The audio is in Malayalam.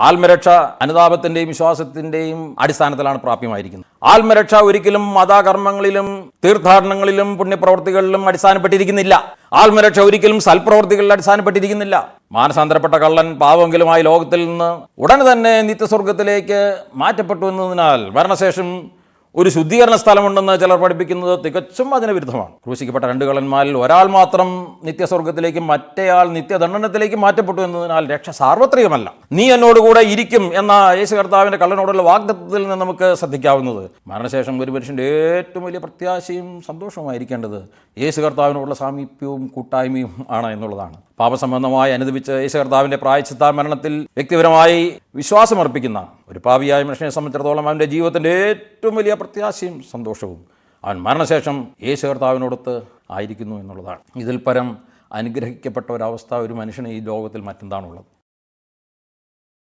ആത്മരക്ഷ അനുതാപത്തിൻ്റെയും വിശ്വാസത്തിൻ്റെയും അടിസ്ഥാനത്തിലാണ് പ്രാപ്യമായിരിക്കുന്നത്. ആത്മരക്ഷ ഒരിക്കലും മതാകർമ്മങ്ങളിലും തീർത്ഥാടനങ്ങളിലും പുണ്യപ്രവൃത്തികളിലും അടിസ്ഥാനപ്പെട്ടിരിക്കുന്നില്ല. ആത്മരക്ഷ ഒരിക്കലും സൽപ്രവൃത്തികളിൽ അടിസ്ഥാനപ്പെട്ടിരിക്കുന്നില്ല. മാനസാന്തരപ്പെട്ട കള്ളൻ പാപമെങ്കിലുമായി ലോകത്തിൽ നിന്ന് ഉടനെ തന്നെ നിത്യസ്വർഗത്തിലേക്ക് മാറ്റപ്പെട്ടു എന്നതിനാൽ മരണശേഷം ഒരു ശുദ്ധീകരണ സ്ഥലമുണ്ടെന്ന് ചിലർ പഠിപ്പിക്കുന്നത് തികച്ചും വചനവിരുദ്ധമാണ്. ക്രൂശിക്കപ്പെട്ട 2 കള്ളന്മാരിൽ ഒരാൾ മാത്രം നിത്യസ്വർഗത്തിലേക്കും മറ്റേയാൾ നിത്യദണ്ഡനത്തിലേക്കും മാറ്റപ്പെട്ടു എന്നതിനാൽ രക്ഷ സാർവത്രികമല്ല. നീ എന്നോടുകൂടെ ഇരിക്കും എന്ന യേശു കർത്താവിൻ്റെ കള്ളനോടുള്ള വാഗ്ദത്തത്തിൽ നിന്ന് നമുക്ക് ശ്രദ്ധിക്കാവുന്നത് മരണശേഷം ഒരു മനുഷ്യൻ്റെ ഏറ്റവും വലിയ പ്രത്യാശയും സന്തോഷവുമായിരിക്കേണ്ടത് യേശു കർത്താവിനോടുള്ള സാമീപ്യവും കൂട്ടായ്മയും ആണ് എന്നുള്ളതാണ്. പാപസംബന്ധമായി അനുദപിച്ച് യേശു കർത്താവിൻ്റെ പ്രായശ്ചിത്ത മരണത്തിൽ വ്യക്തിപരമായി വിശ്വാസമർപ്പിക്കുന്ന ഒരു പാപിയായ മനുഷ്യനെ സംബന്ധിച്ചിടത്തോളം അവൻ്റെ ജീവിതത്തിൻ്റെ ഏറ്റവും വലിയ പ്രത്യാശയും സന്തോഷവും അവൻ മരണശേഷം യേശു കർത്താവിനോടൊത്ത് ആയിരിക്കുന്നു എന്നുള്ളതാണ്. ഇതിൽ പരം അനുഗ്രഹിക്കപ്പെട്ട ഒരവസ്ഥ ഒരു മനുഷ്യന് ഈ ലോകത്തിൽ മറ്റെന്താണുള്ളത്?